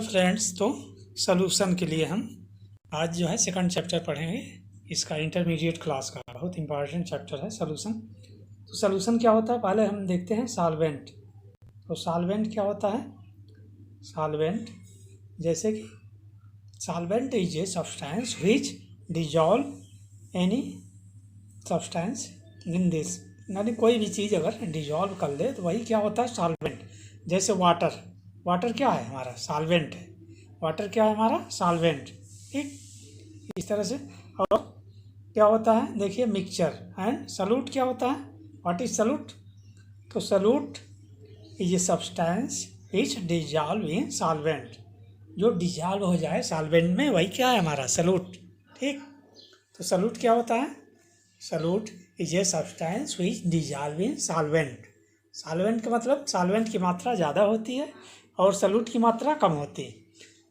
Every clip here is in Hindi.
फ्रेंड्स, तो सॉल्यूशन के लिए हम आज जो है सेकंड चैप्टर पढ़ेंगे। इसका इंटरमीडिएट क्लास का बहुत इंपॉर्टेंट चैप्टर है सॉल्यूशन। तो सॉल्यूशन क्या होता है, पहले हम देखते हैं सॉल्वेंट। तो सॉल्वेंट क्या होता है? सॉल्वेंट जैसे कि solvent is a substance which dissolve any substance in this, यानी कोई भी चीज़ अगर डिजॉल्व कर ले तो वही क्या होता है? सॉल्वेंट। जैसे वाटर, वाटर क्या है? हमारा सॉल्वेंट है। वाटर क्या है? हमारा सॉल्वेंट। ठीक, इस तरह से। और क्या होता है, देखिए मिक्सचर एंड सॉल्यूट क्या होता है? What is solute? तो solute is a substance which dissolve in solvent, जो डिजॉल्व हो जाए सॉल्वेंट में वही क्या है? हमारा सॉल्यूट। ठीक, तो सॉल्यूट क्या होता है? Solute is a substance which dissolve in solvent. Solvent का मतलब सॉल्वेंट की मात्रा ज़्यादा होती है और सॉल्यूट की मात्रा कम होती है।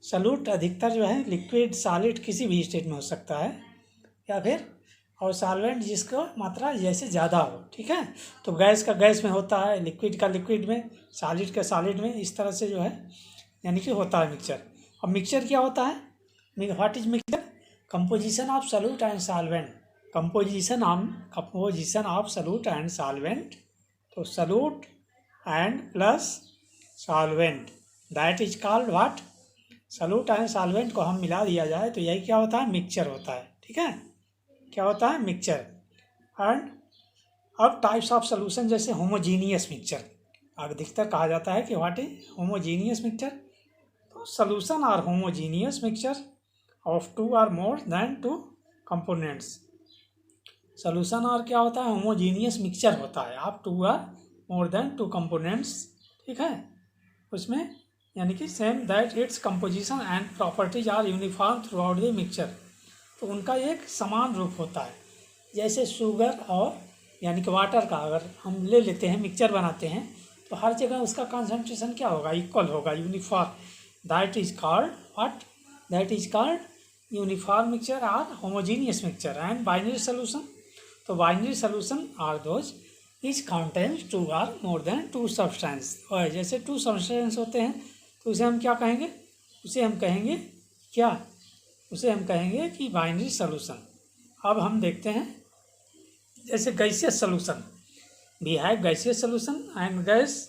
सॉल्यूट अधिकतर जो है लिक्विड सॉलिड किसी भी स्टेट में हो सकता है या फिर, और सॉल्वेंट जिसका मात्रा जैसे ज़्यादा हो। ठीक है, तो गैस का गैस में होता है, लिक्विड का लिक्विड में, सॉलिड का सॉलिड में, इस तरह से जो है यानी कि होता है मिक्सचर। अब मिक्सचर क्या होता है? What is mixture? Composition of solute and solvent. Composition of solute and solvent. तो solute and plus solvent, that is called what? Solute and solvent को हम मिला दिया जाए तो यही क्या होता है? मिक्सचर होता है। ठीक है, क्या होता है? मिक्सचर। एंड अब टाइप्स ऑफ सॉल्यूशन, जैसे होमोजीनियस मिक्सचर, अधिकतर कहा जाता है कि व्हाट इज होमोजीनियस मिक्सचर। तो solution are homogeneous mixture of two or more than two components. Solution और क्या होता है? होमोजीनियस मिक्सचर होता है of two or more than two components. ठीक है, उसमें यानी कि same that its composition and properties are uniform throughout the mixture. तो उनका एक समान रूप होता है। जैसे शुगर और यानी कि वाटर का अगर हम ले लेते हैं, मिक्सचर बनाते हैं, तो हर जगह उसका कॉन्सेंट्रेशन क्या होगा? इक्वल होगा, uniform. That is called what? That is called uniform mixture और homogeneous mixture. And binary solution, तो binary solution are those which contains two or more than two substance. और जैसे टू सब्सटेंस होते हैं तो उसे हम क्या कहेंगे? उसे हम कहेंगे क्या? उसे हम कहेंगे कि बाइनरी सोल्यूशन। अब हम देखते हैं जैसे gaseous solution, we have gaseous solution and gas.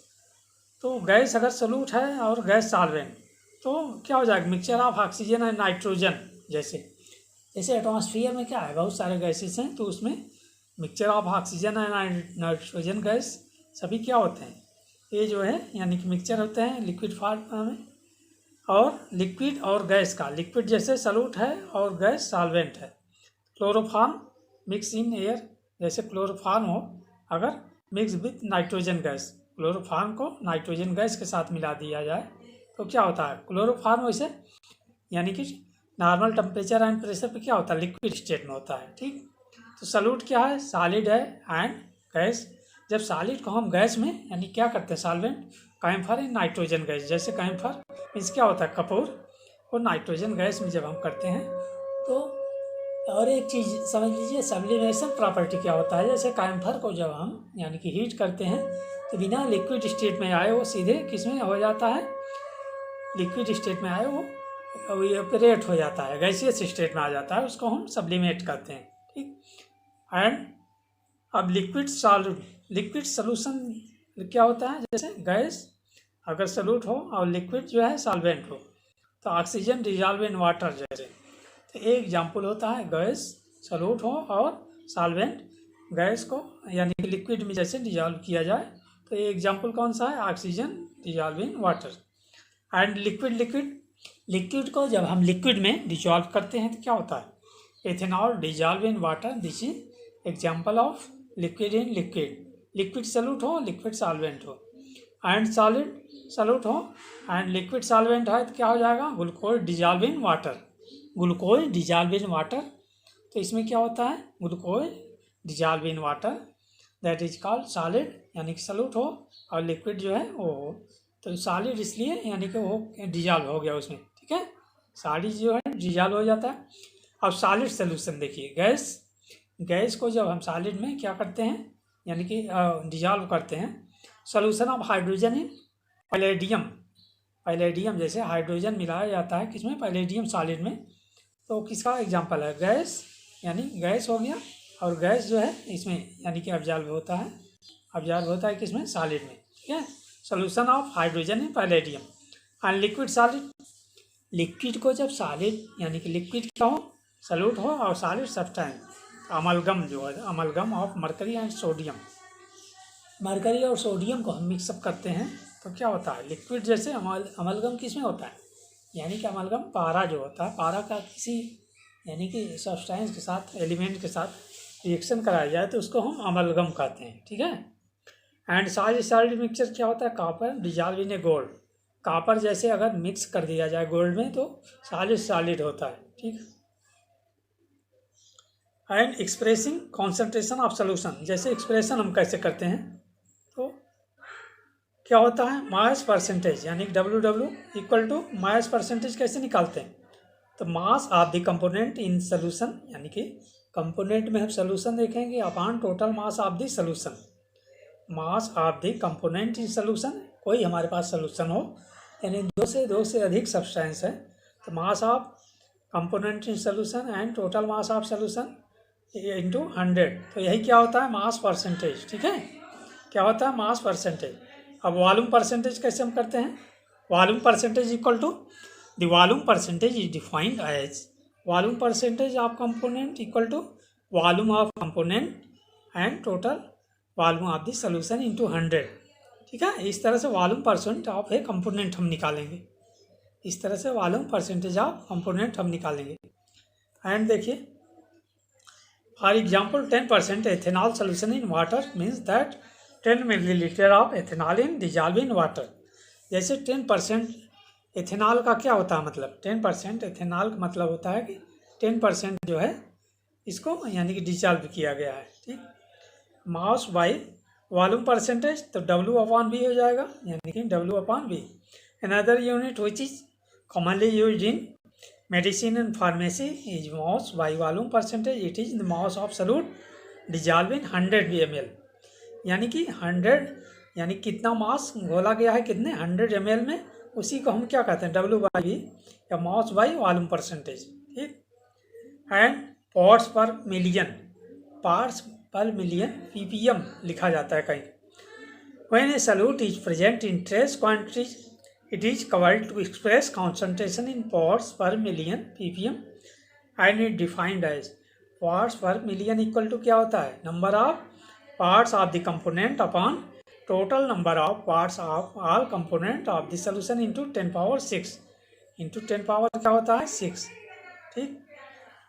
तो गैस अगर सोल्यूट है और गैस सॉल्वेंट, तो क्या हो जाएगा? Mixture of oxygen and nitrogen. जैसे जैसे एटमॉस्फेयर में क्या है? बहुत सारे गैसेस हैं, तो उसमें mixture of oxygen and nitrogen gas सभी क्या होते हैं? ये जो है यानी कि मिक्सचर होते हैं लिक्विड फॉर्म में। और लिक्विड और गैस का, लिक्विड जैसे सॉल्यूट है और गैस सॉल्वेंट है। क्लोरोफॉर्म मिक्स इन एयर, जैसे क्लोरोफॉर्म हो अगर mix with nitrogen gas, chloroform को नाइट्रोजन गैस के साथ मिला दिया जाए तो क्या होता है? क्लोरोफॉर्म वैसे यानी कि नॉर्मल टेम्परेचर एंड प्रेशर पे क्या होता है? लिक्विड स्टेट में होता है। ठीक, तो सॉल्यूट क्या है? सॉलिड है एंड गैस। जब सॉलिड को हम गैस में यानी क्या करते हैं? Solvent camphor in nitrogen gas, जैसे कैम्फर मीन्स क्या होता है? कपूर, और नाइट्रोजन गैस में जब हम करते हैं तो। और एक चीज़ समझ लीजिए, सब्लिमेशन प्रॉपर्टी क्या होता है? जैसे कैम्फर को जब हम यानी कि हीट करते हैं तो बिना लिक्विड स्टेट में आए वो सीधे किस में हो जाता है? लिक्विड स्टेट में आए वो इवेपोरेट हो जाता है, गैसियस स्टेट में आ जाता है, उसको हम सब्लिमेट करते हैं। ठीक, एंड अब लिक्विड सोल्यूशन क्या होता है? जैसे गैस अगर सोल्यूट हो और लिक्विड जो है सॉल्वेंट हो, तो ऑक्सीजन डिजॉल्व इन वाटर। जैसे तो एक एग्जांपल होता है गैस सोल्यूट हो और सॉल्वेंट गैस को यानी कि लिक्विड में जैसे डिजॉल्व किया जाए, तो ये एग्जांपल कौन सा है? Oxygen dissolve in water. And liquid को जब हम लिक्विड में डिजॉल्व करते हैं तो क्या होता है? Ethanol dissolve in water, this is example of liquid in liquid. Liquid solute हो, लिक्विड सॉल्वेंट हो, एंड सॉलिड सॉल्यूट हो एंड लिक्विड सॉल्वेंट है तो क्या हो जाएगा? Glucose dissolve in water. Glucose dissolve in water, तो इसमें क्या होता है? Glucose dissolve in water, that is called solid, यानी कि सॉल्यूट हो और लिक्विड जो है वो हो। तो सॉलिड इसलिए यानी कि वो डिजॉल्व हो गया उसमें। ठीक है, सॉलिड जो है डिजॉल्व हो जाता है। अब सॉलिड सोल्यूशन देखिए, गैस को जब हम सॉलिड में क्या करते हैं यानी कि डिजॉल्व करते हैं, solution of hydrogen in palladium. Palladium, जैसे हाइड्रोजन मिलाया जाता है किसमें, पैलेडियम सॉलिड में, तो किसका एग्जाम्पल है, गैस, यानी गैस हो गया। और गैस जो है इसमें यानी कि ऑब्जर्व होता है किसमें, सॉलिड में, ठीक है। Solution of hydrogen in palladium. And liquid solid, liquid को जब सॉलिड यानी कि लिक्विड क्या हो, सॉल्यूट हो, और सॉलिड सब्सटेंस, अमलगम जो है, amalgam of mercury and sodium, mercury और सोडियम को हम मिक्सअप करते हैं तो क्या होता है, लिक्विड। जैसे अमलगम किस में होता है, यानी कि अमलगम पारा जो होता है, पारा का किसी यानी कि सब्सटेंस के साथ, एलिमेंट के साथ रिएक्शन कराया जाए तो उसको हम अमलगम कहते हैं, ठीक है। एंड सॉलिड मिक्सचर क्या होता है, copper dissolve in A gold, copper जैसे अगर मिक्स कर दिया जाए गोल्ड में तो सॉलिड होता है, ठीक। And expressing concentration of solution, जैसे एक्सप्रेशन हम कैसे करते हैं, तो क्या होता है, मास परसेंटेज, यानी W equal to mass percentage कैसे निकालते हैं, तो mass of the component in solution, यानी कि कंपोनेंट में हम सोल्यूशन देखेंगे upon total mass of the solution, mass of the component in solution, कोई हमारे पास सोल्यूशन हो यानी दो से अधिक सब्सटेंस है, तो mass of component in solution and total mass of solution into 100, तो यही क्या होता है, मास परसेंटेज, ठीक है। क्या होता है, मास परसेंटेज। अब वॉल्यूम परसेंटेज कैसे हम करते हैं, volume percentage equal to the volume percentage is defined as volume percentage of component equal to volume of component and total volume of the solution into 100, ठीक है। इस तरह से volume percent of a component हम निकालेंगे, इस तरह से वॉल्यूम परसेंटेज ऑफ कंपोनेंट हम निकालेंगे। एंड देखिए, for example 10% ethanol solution in water means that 10 millilitre of ethanol in dissolve in water. जैसे 10% एथेनॉल का क्या होता है मतलब, 10% एथेनॉल का मतलब होता है कि 10% जो है इसको यानी कि डिजॉल्व किया गया है, ठीक। मास बाई वॉल्यूम परसेंटेज, तो W/V हो जाएगा, यानी कि W/V। Another unit which is commonly used in medicine and pharmacy is mass by volume percentage, it is the mass of solute dissolve in 100 ml, यानी कि 100 यानी कितना मास घोला गया है, कितने 100 ml में, उसी को हम क्या कहते हैं, W/V या मास बाई वॉल्यूम परसेंटेज, ठीक। एंड पार्ट्स पर मिलियन, पार्ट्स पर मिलियन ppm लिखा जाता है कहीं। When A solute is present in trace quantities it is called to express concentration in parts per million ppm and it defined as parts per million equal to क्या होता है, number of parts of the component upon total number of parts of all component of the solution into 10 power 6 into 10 power क्या होता है 6, ठीक।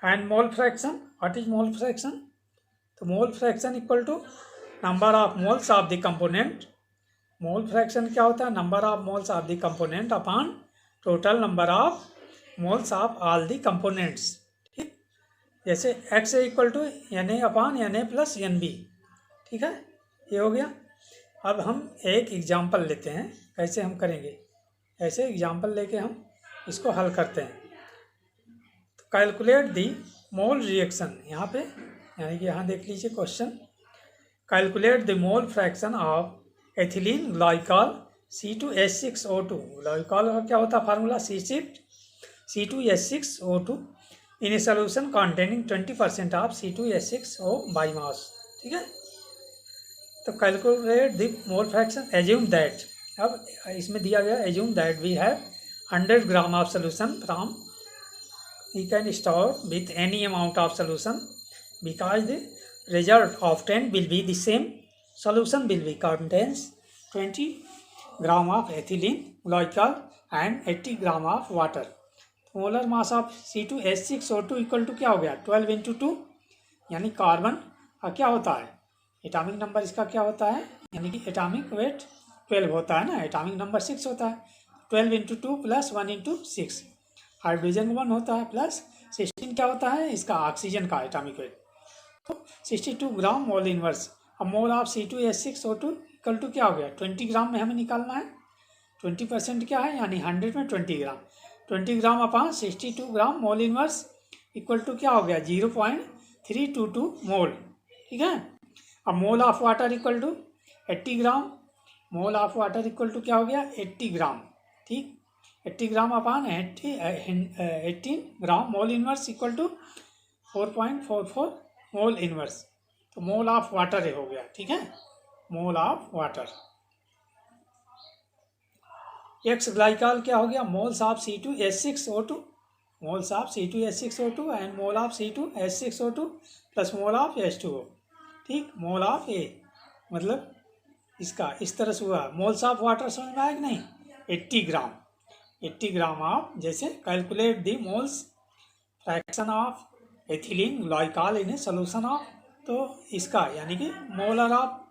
and mole fraction, what is mole fraction, तो mole fraction equal to number of moles of the component, mole fraction क्या होता है, number of moles of the component upon total number of moles of all the components, ठीक। जैसे x equal to Na upon Na plus NB, ठीक है, ये हो गया। अब हम एक एग्जांपल लेते हैं, कैसे हम करेंगे, ऐसे एग्जांपल लेके हम इसको हल करते हैं। तो कैलकुलेट द मोल रिएक्शन, यहाँ पे यानी कि यहाँ देख लीजिए question, calculate the mole fraction of ethylene glycol C2H6O2, glycol का क्या होता है formula, C2H6O2 in a solution containing 20% of C2H6O by mass, ठीक है। तो calculate the mole fraction, assume that, अब इसमें दिया गया assume that we have 100 gram of solution from you can store with any amount of solution because the result of 10 will be the same, solution will be contains 20 gram of ethylene glycol and 80 gram of water. Molar mass of C2H6O2 equal to क्या हो गया 12 × 2, यानी कार्बन का क्या होता है, एटॉमिक नंबर इसका क्या होता है, यानी कि एटॉमिक वेट 12 होता है ना, एटॉमिक नंबर 6 होता है, 12 × 2 प्लस 1 × 6, हाइड्रोजन 1 होता है प्लस 16 क्या होता है इसका ऑक्सीजन का एटॉमिक वेट, तो 62 ग्राम मोल इनवर्स। अब mole of C2H6O2 equal to क्या हो गया 20 ग्राम में हमें निकालना है, 20% क्या है यानी 100 में 20 gram, 20 gram upon 62 gram mole inverse equal to क्या हो गया 0.322 मोल, ठीक है। अब mole of water equal to 80 gram, mole of water equal to क्या हो गया 80 ग्राम, ठीक। 80 gram upon 18 gram mole inverse equal to 4.44 mole inverse. तो मोल ऑफ वाटर हो गया, ठीक है, mole of water. X glycol क्या हो गया, moles of C2H6O2, moles of C2H6O2 and mole of C2H6O2 plus mole of H2O, ठीक, मोल ऑफ ए, मतलब इसका इस तरह से हुआ। मोल्स ऑफ वाटर समझ में आया कि नहीं, 80 ग्राम, 80 ग्राम ऑफ, जैसे calculate the moles fraction of ethylene glycol in a solution of, तो इसका यानी कि मोलर ऑफ,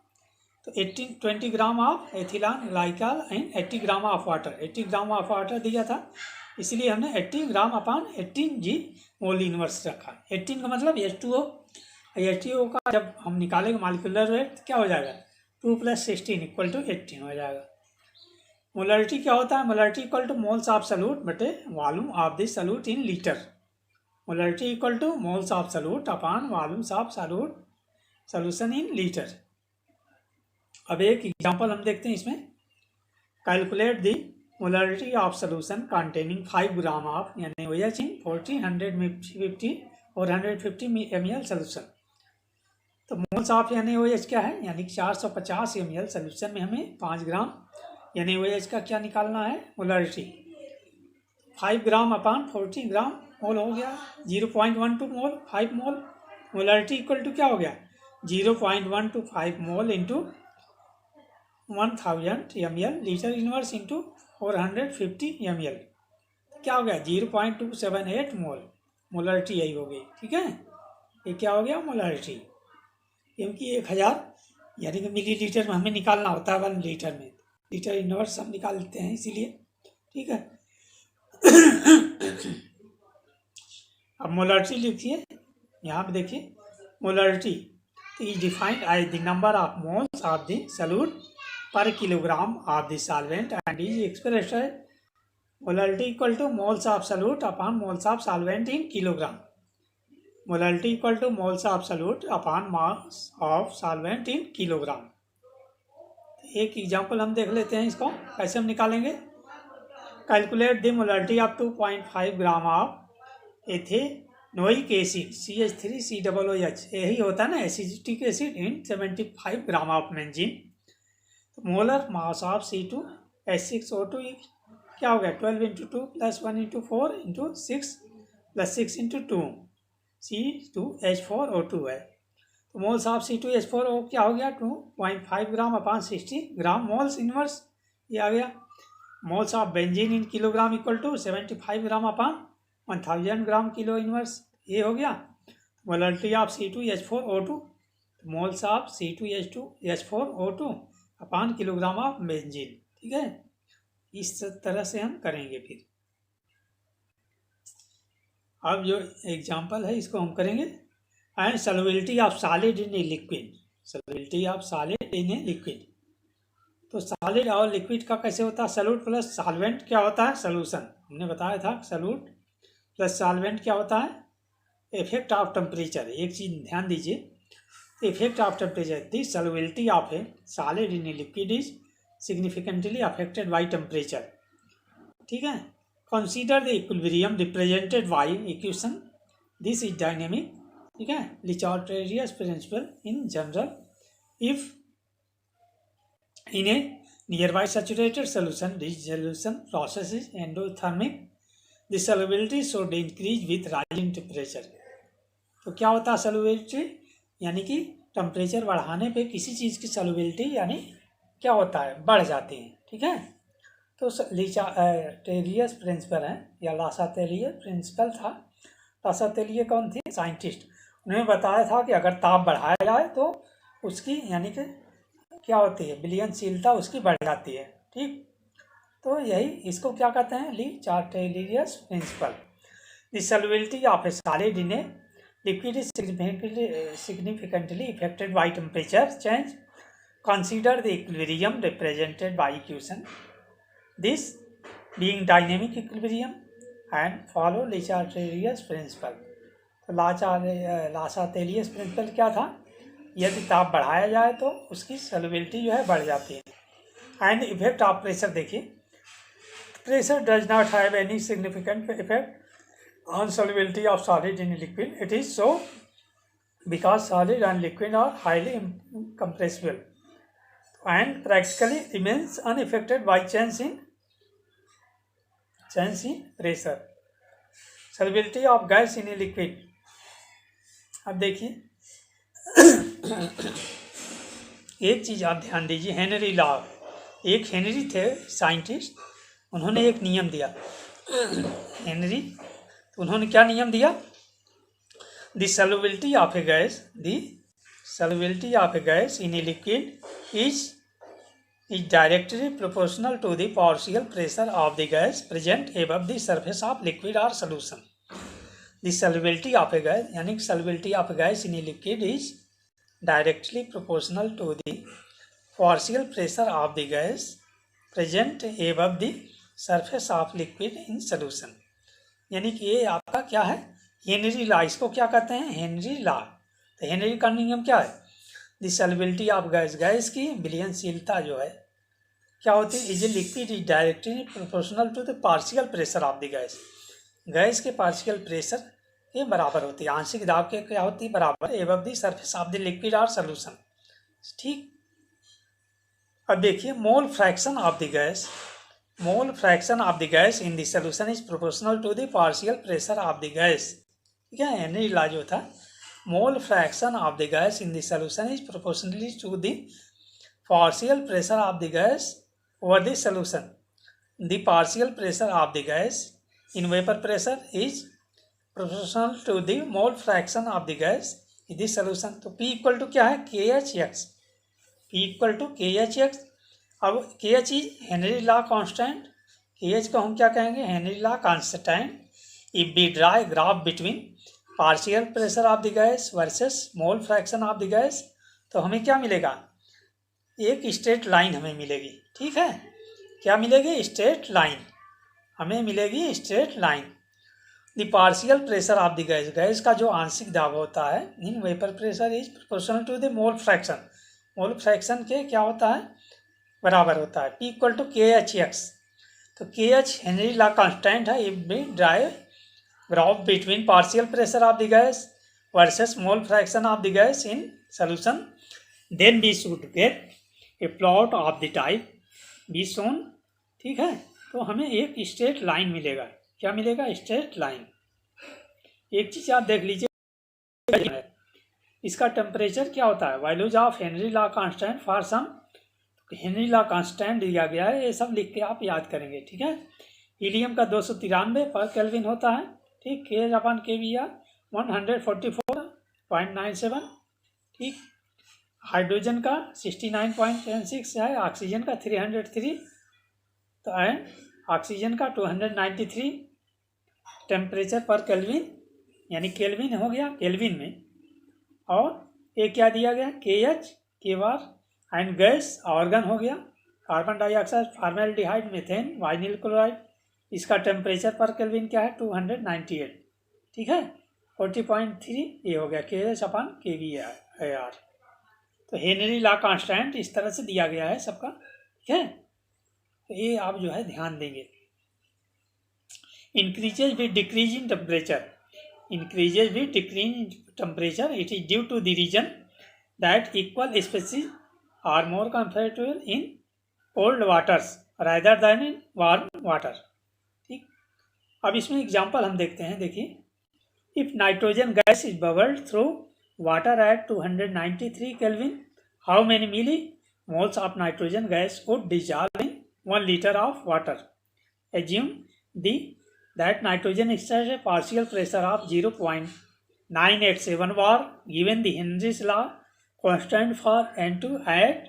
तो 20 gram of ethylene glycol and 80 gram of water, 80 gram of water दिया था, इसलिए हमने 80 ग्राम अपान 18 जी मोल इनवर्स रखा। 18 का मतलब H2O, H2O का जब हम निकालेंगे मॉलिक्यूलर वेट क्या हो जाएगा, 2 + 16 इक्वल टू 18 हो जाएगा। मोलरिटी क्या होता है, molarity equal to moles of solute बटे volume of the solute in litre. Molarity equal to moles of solute upon volumes of solute solution in litre. अब एक एग्जांपल हम देखते हैं इसमें, calculate the molarity of solution containing 5 gram of NaOH in 450 ml solution. तो मोल्स ऑफ NaOH क्या है, यानी कि 450 ml सॉल्यूशन में हमें 5 ग्राम NaOH का क्या निकालना है, मोलरिटी। 5 ग्राम अपान 40 ग्राम मोल हो गया, 0.12 मोल, 5 मोल। मोलरिटी इक्वल टू क्या हो गया, 0.125 मोल into 1000 ml litre inverse into 450 ml, क्या हो गया 0.278 मोल। मोलरिटी यही हो गई, ठीक है, ये क्या हो गया मोलरिटी, क्योंकि 1000 यानी कि मिली लीटर में हमें निकालना होता है 1 लीटर में, लीटर इनवर्स हम निकाल लेते हैं इसीलिए, ठीक है। अब मोलरिटी लिखिए, यहाँ पे देखिए molarity is defined as the number of moles of the solute per kilogram of the solvent and is expressed as molarity equal to moles of solute upon moles of solvent in kilogram. Molarity equal to moles of solute upon mass of solvent in kilogram. एक एग्जांपल हम देख लेते हैं, इसको कैसे हम निकालेंगे। Calculate the molarity of 2.5 gram of ethanoic acid CH3COOH, यही होता है ना acetic acid, in 75 gram of benzene. Molar mass of C2H6O2 क्या हो गया, 12 × 2 + 1 × 4 × 6 + 6 × 2 C2H4O2 है। तो मोल्स ऑफ C2H4O क्या हो गया, 2.5 ग्राम अपान 60 ग्राम मोल्स इनवर्स, ये आ गया। Moles of benzene in kilogram equal to 75 gram upon 1000 gram kilo inverse, ये हो गया। Molarity of C2H4O2, moles of C2H4O2 upon kilogram of benzene, ठीक है, इस तरह से हम करेंगे। फिर अब जो एग्जांपल है इसको हम करेंगे, and solubility of solid in a liquid, solubility of solid in a liquid. तो सॉलिड और लिक्विड का कैसे होता है, सॉल्यूट प्लस सॉल्वेंट क्या होता है, सॉल्यूशन। हमने बताया था सॉल्यूट प्लस सॉल्वेंट क्या होता है, इफेक्ट ऑफ टेम्परेचर। एक चीज ध्यान दीजिए, effect of temperature, the solubility of a solid in a liquid is significantly affected by temperature, ठीक है। consider the equilibrium represented by equation, this is dynamic, ठीक है। Lechatrius principle in general, if in a nearby saturated solution dissolution process is endothermic, the solubility should increase with rising temperature। तो क्या होता है solubility, यानी कि टेम्परेचर बढ़ाने पे किसी चीज़ की सॉल्युबिलिटी यानी क्या होता है, बढ़ जाती है, ठीक है। तो टेलियस प्रिंसिपल है या लासातेलियर प्रिंसिपल था। लासातेलियर कौन थे, साइंटिस्ट। उन्होंने बताया था कि अगर ताप बढ़ाया जाए तो उसकी यानी कि क्या होती है, विलयनशीलता उसकी बढ़ जाती है, ठीक। तो यही इसको क्या कहते हैं, Le Chatelier principle. The solubility of a solid in a liquid is significantly affected by temperature change. Consider the equilibrium represented by equation, this being dynamic equilibrium, and follow Lachaterius principle। तो लासातेलियस प्रिंसिपल क्या था, यदि ताप बढ़ाया जाए तो उसकी सॉल्युबिलिटी जो है बढ़ जाती है। एंड इफेक्ट ऑफ प्रेशर, देखिए pressure does not have any significant effect on solubility of solid in liquid. It is so because solid and liquid are highly compressible and practically remains unaffected by change in pressure. Solubility of gas in a liquid. अब देखिए एक चीज़ आप ध्यान दीजिए, हेनरी लॉ, एक हेनरी थे साइंटिस्ट, उन्होंने एक नियम दिया हेनरी, तो उन्होंने क्या नियम दिया? The solubility of a gas in a liquid is directly proportional to the partial pressure of the gas present above the surface of liquid और solution. The solubility of a gas, यानी solubility of gas in a liquid is directly proportional to the partial pressure of the gas present above the surface of liquid in solution. यानी कि ये आपका क्या है? Henry law. इसको क्या कहते हैं? Henry law. तो हेनरी का नियम क्या है? The solubility of gas, gas की विलयनशीलता जो है क्या होती है? Is a liquid is directly proportional to the partial pressure of the gas. Gas के पार्शियल प्रेशर के बराबर होती है, आंशिक दाब के क्या होती है? बराबर above the surface of the liquid और सोल्यूशन. ठीक. अब देखिए mole fraction of the gas, mole fraction of the gas in the solution is proportional to the partial pressure of the gas. ठीक है, हेनरी लॉ जो था, mole fraction of the gas in the solution is proportionally to the partial pressure of the gas over the solution. The partial pressure of the gas in vapour pressure is proportional to the mole fraction of the gas in the solution. तो P इक्वल टू क्या है? KHX. P equal to KHX. अब KH is Henry law constant. KH को हम क्या कहेंगे? Henry law constant. If we draw a graph between partial pressure of the gas versus mole fraction of the gas, तो हमें क्या मिलेगा? एक स्ट्रेट लाइन हमें मिलेगी. ठीक है, क्या मिलेगी? स्ट्रेट लाइन हमें मिलेगी, straight line. The partial pressure of the gas, gas का जो आंशिक दाब होता है in vapour pressure is proportional to the mole fraction. Mole fraction के क्या होता है? बराबर होता है. P equal to KHX. तो KH हेनरी लॉ कांस्टेंट है. If we drive graph between partial pressure of the gas versus mole fraction of the gas in solution, then we should get A plot of the type be shown. ठीक है, तो हमें एक स्ट्रेट लाइन मिलेगा. क्या मिलेगा? Straight line. एक चीज आप देख लीजिए, इसका टेम्परेचर क्या होता है? Values of Henry law constant for some, Henry law constant दिया गया है, ये सब लिख के आप याद करेंगे. ठीक है, हीलियम का 293 पर केल्विन होता है. ठीक, K/kBr 144.97. ठीक, हाइड्रोजन का 69.16 है, ऑक्सीजन का 303, तो एंड ऑक्सीजन का 293 टेम्परेचर पर केल्विन, यानी केल्विन हो गया केल्विन में. और ये क्या दिया गया? KH K-बार. एंड गैस ऑर्गन हो गया carbon dioxide, formaldehyde, methane, vinyl chloride. इसका टेम्परेचर पर केल्विन क्या है? 298. ठीक है, 40.3 ये हो गया KH/kBr. तो हेनरी लॉ कांस्टेंट इस तरह से दिया गया है सबका. ठीक है, तो ये आप जो है ध्यान देंगे. increases with decrease in temperature, increases with decrease in temperature, it is due to the reason that equal species are more comfortable in cold waters rather than in warm water. ठीक, अब इसमें एग्जांपल हम देखते हैं. देखिए, if nitrogen gas is bubbled through water at 293 Kelvin, how many millimoles of nitrogen gas would dissolve in 1 liter of water? Assume that nitrogen exerts a partial pressure of 0.987 bar given the Henry's law constant for N2 at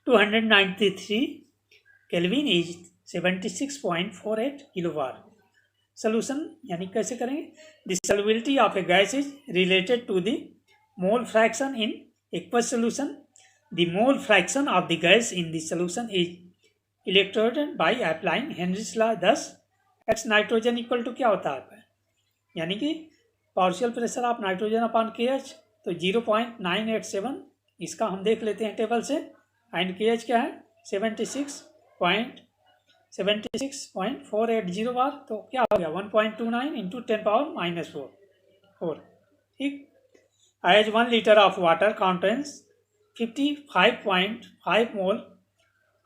293 Kelvin is 76.48 kilobar. Solution यानी कैसे करेंगे? The solubility of a gas is related to the mole fraction in aqueous solution. The mole fraction of the gas in the solution is electrolyted by applying Henry's law. thus X nitrogen equal to क्या होता है? यानी कि partial pressure of nitrogen upon KH, तो 0.987. इसका हम देख लेते हैं टेबल से. एंड KH क्या है? 76.48 76.480 बार, तो क्या हो गया 1.29 इंटू 10⁻⁻4। ठीक। As 1 litre of water contains 55.5 mole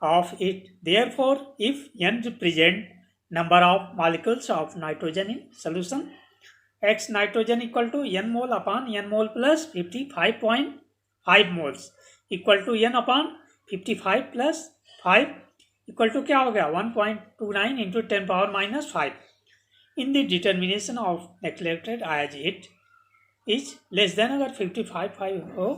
of it. Therefore, if n represent number of molecules of nitrogen in solution, x nitrogen equal to n mole upon n mole plus 55.5 moles equal to n upon 55 plus 5 equal to क्या हो गया 1.29 into 10⁻⁻5. In the determination of neglected as it is less than अगर 55.5 हो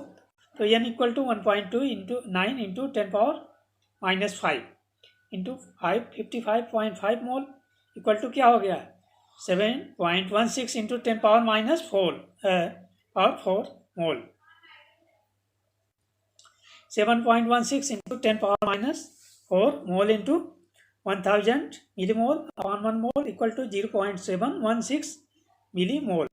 तो n equal to 1.2 into 9 into 10⁻⁻5 into 55.5 mole equal to क्या हो गया 7.16 इंटू 10⁻⁻4 और 4 mole. 7.16 into 10⁻⁻4 mole into 1000 millimole upon 1 mole equal to 0.716 millimole.